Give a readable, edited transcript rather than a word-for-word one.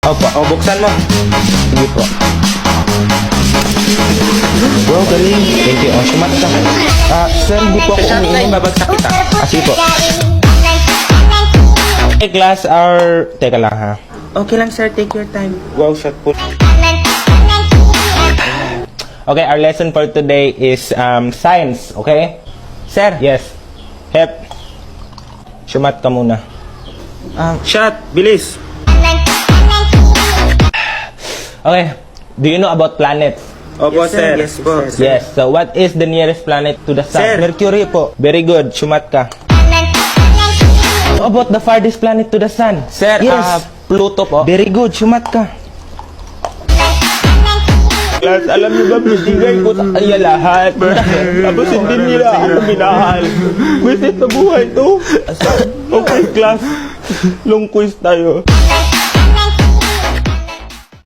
Opo. O, buksan mo. Sige po. Wow, galing. Thank you. Sumat ka. Sir, hindi po ako Shot na, umiinom. ibabagsak kita. Sige po. Hey, class, Teka lang, ha. Okay lang, sir. Take your time. Wow, shot po. Okay, our lesson for today is science, okay? Sir. Yes. Hep. Sumat ka muna. Shot. Bilis. Okay. Do you know about planets? Opo, Yes, sir. sir. Yes po. Yes. So, what is the nearest planet to the sun? Sir. Mercury po. Very good. Sumat ka. How about the farthest planet to the sun? Sir, Yes. Pluto po. Very good. Sumat ka. Class, alam niyo ba, binigay ko sa kanya lahat. Tapos hindi nila ako minahal. Visit na buhay to. Okay, class. Long quiz tayo.